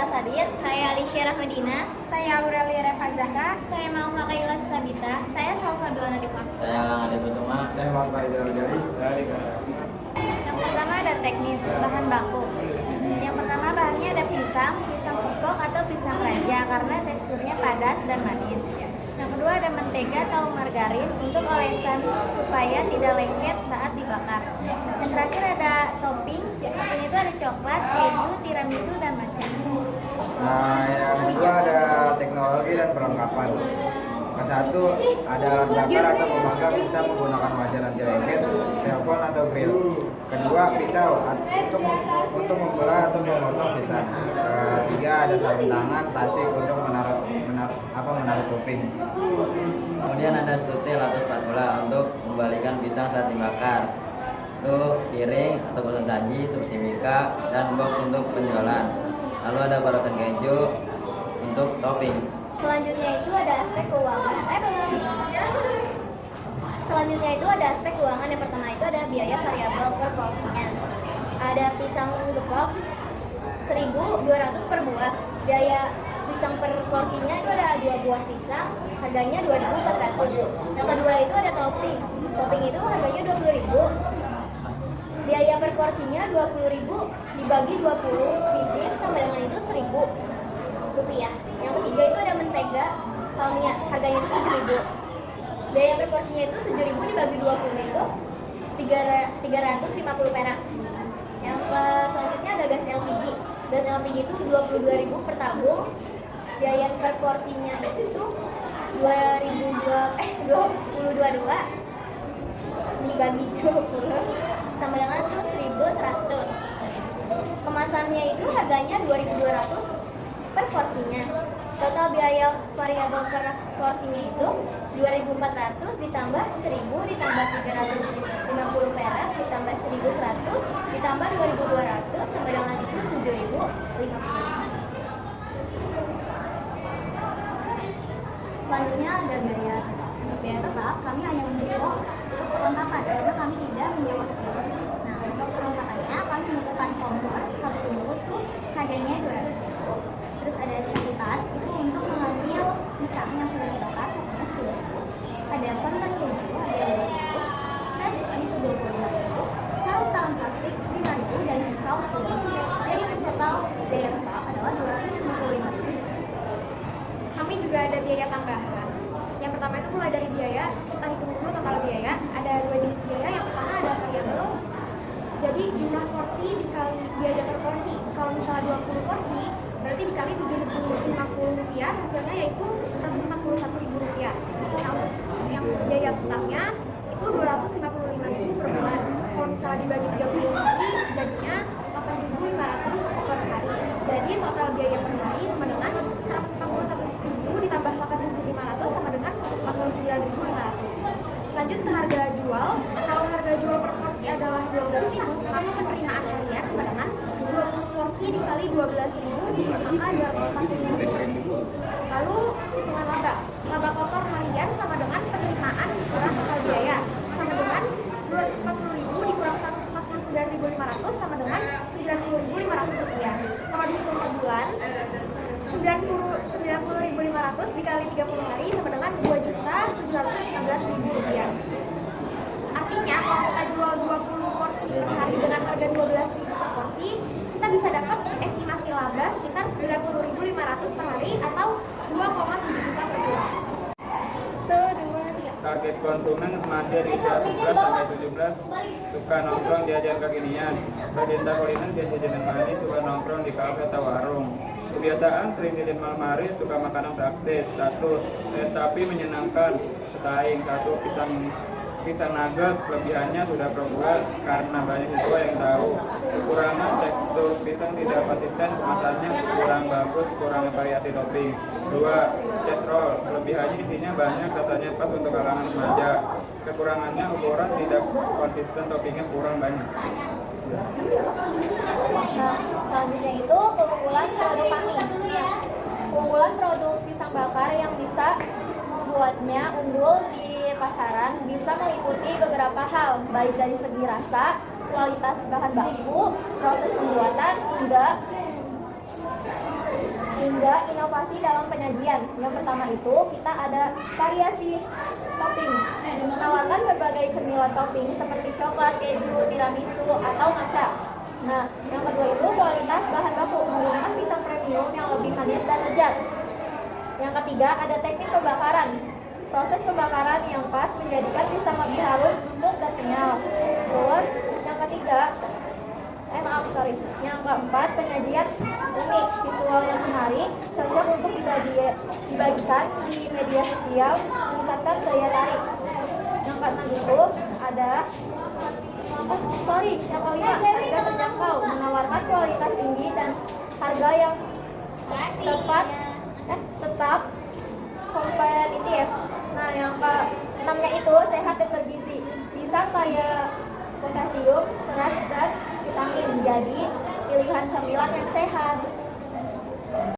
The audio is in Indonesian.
Sadid. Saya Alicia Rahmadina. Saya Aurelia Reva Zahra. Saya Mama Kaila Stabita. Saya Salsa Duana Dipa. Saya Alang Ade Kusuma. Saya Muhammad Faizal Jari. Yang pertama ada teknis bahan baku. Yang pertama bahannya ada pisang pokok atau pisang raja karena teksturnya padat dan manis. Yang kedua ada mentega atau margarin untuk olesan supaya tidak lengket saat dibakar. Yang terakhir ada topping. Topping itu ada coklat, keju, tiramisu dan matcha. Nah, yang kedua ada teknologi dan perlengkapan. Yang satu ada alat bakar atau pemanggang bisa menggunakan wajan anti lengket, telepon atau grill. Kedua pisau untuk membelah atau memotong pisang. Ketiga ada sarung tangan plastik untuk menaruh topping. Kemudian ada stutil atau spatula untuk membalikan pisang saat dibakar. Itu piring atau kosan saji seperti mika dan box untuk penjualan. Lalu ada parutan keju untuk topping. Selanjutnya itu ada aspek keuangan. Selanjutnya itu ada aspek keuangan. Yang pertama itu ada biaya variabel per porsinya. Ada pisang gepok 1.200 per buah. Biaya pisang per porsinya itu ada 2 buah pisang, harganya 2.400. Yang kedua itu ada topping. Topping itu harganya 20.000. Biaya per porsinya 20.000 dibagi 20 pieces sama dengan itu 1.000 rupiah. Yang ketiga itu ada mentega palmia, harganya itu 7.000. Biaya per porsinya itu 7.000 dibagi 20 itu 350 perak. Yang selanjutnya ada gas LPG. Gas LPG itu 22.000 per tabung. Biaya per porsinya itu 22 dibagi 20 sama dengan itu 1.100. Kemasannya itu harganya 2.200 per porsinya. Total biaya variabel per porsinya itu 2.400 ditambah 1.000 ditambah 350 perak ditambah 1.100 ditambah 2.200 sama dengan itu 7.050. Selanjutnya ada biaya. Untuk biaya tetap kami hanya menjual untuk perlengkapan karena kami tidak menyewa petugas. Nah, untuk perlengkapannya kami membutuhkan kompor satu tumbuh itu harganya 200.000. Terus ada catatan itu untuk mengambil pisang yang sudah dibakar harganya 10.000. Ada parutan keju ada 2.000. Dan itu 25.000. Sarung tangan plastik 5.000 dan pisau 10.000. Jadi total biaya total adalah 255.000. Kami juga ada biaya tambahan. Yang pertama itu mulai dari biaya, kita hitung dulu total biaya. Ada 2 jenis biaya. Yang pertama ada variabel. Jadi jumlah porsi dikali biaya per porsi. Kalau misalnya 20 porsi, berarti dikali 750 rupiah, hasilnya yaitu 141.000 rupiah. Nah, untuk yang biaya tetapnya itu 255.000 per bulan. Kalau misalnya dibagi 30 hari, jadinya 8.500 per hari. Jadi total biaya per hari sama dengan 141.000 ditambah 8.500 sama dengan 149.500. Lanjut ke harga jual. Kalau harga jual per porsi adalah 12.000, maka penerimaan harian sama dengan 20 porsi dikali 12.000 maka 240.000. Lalu hitungan laba. Laba kotor harian sama dengan penerimaan kurang total biaya sama dengan 240.000 dikurang 149.500 sama dengan 90.500 rupiah. Kalau dihitung per bulan 90.500 dikali 30 hari sama dengan 2.716.000 rupiah. Artinya kalau kita jual 20 porsi per hari dengan harga 12.000 per porsi, kita bisa dapat estimasi laba sekitar 90.500 per hari atau 2,7 juta per bulan. Target konsumen remaja di usia 11 sampai 17 suka nongkrong diajar kekinian. Pecinta kuliner dan jajanan manis suka nongkrong di kafe atau warung. Kebiasaan sering jajan malam hari, suka makanan praktis. 1. Tapi menyenangkan. Pesaing. 1. Pisang nugget, kelebihannya sudah populer karena banyak siswa yang tahu. Kekurangan tekstur pisang tidak konsisten, kemasannya kurang bagus, kurang variasi topping. 2. Cheese roll, kelebihannya isinya banyak, rasanya pas untuk kalangan remaja. Kekurangannya ukuran tidak konsisten, toppingnya kurang banyak. Nah, selanjutnya itu keunggulan produk kami. Keunggulan produk pisang bakar yang bisa membuatnya unggul di pasaran bisa meliputi beberapa hal, baik dari segi rasa, kualitas bahan baku, proses pembuatan, hingga ketiga, inovasi dalam penyajian. Yang pertama itu kita ada variasi topping, menawarkan berbagai cemilan topping seperti coklat, keju, tiramisu, atau matcha. Nah, yang kedua itu kualitas bahan baku, menggunakan pisang premium yang lebih manis dan lezat. Yang ketiga ada teknik pembakaran. Proses pembakaran yang pas menjadikan pisang lebih halus, empuk, dan kenyal. Terus yang ketiga, yang keempat, penyajian unik, visual yang menarik, cocok untuk dibagikan di media sosial, meningkatkan daya tarik. Yang keenam itu ada yang kelima, harga terjangkau, menawarkan kualitas tinggi dan harga yang tetap kompetitif. Nah, yang keenamnya itu sehat dan bergizi, pisang kaya potasium, serat, dan vitamin, jadi pilihan camilan yang sehat.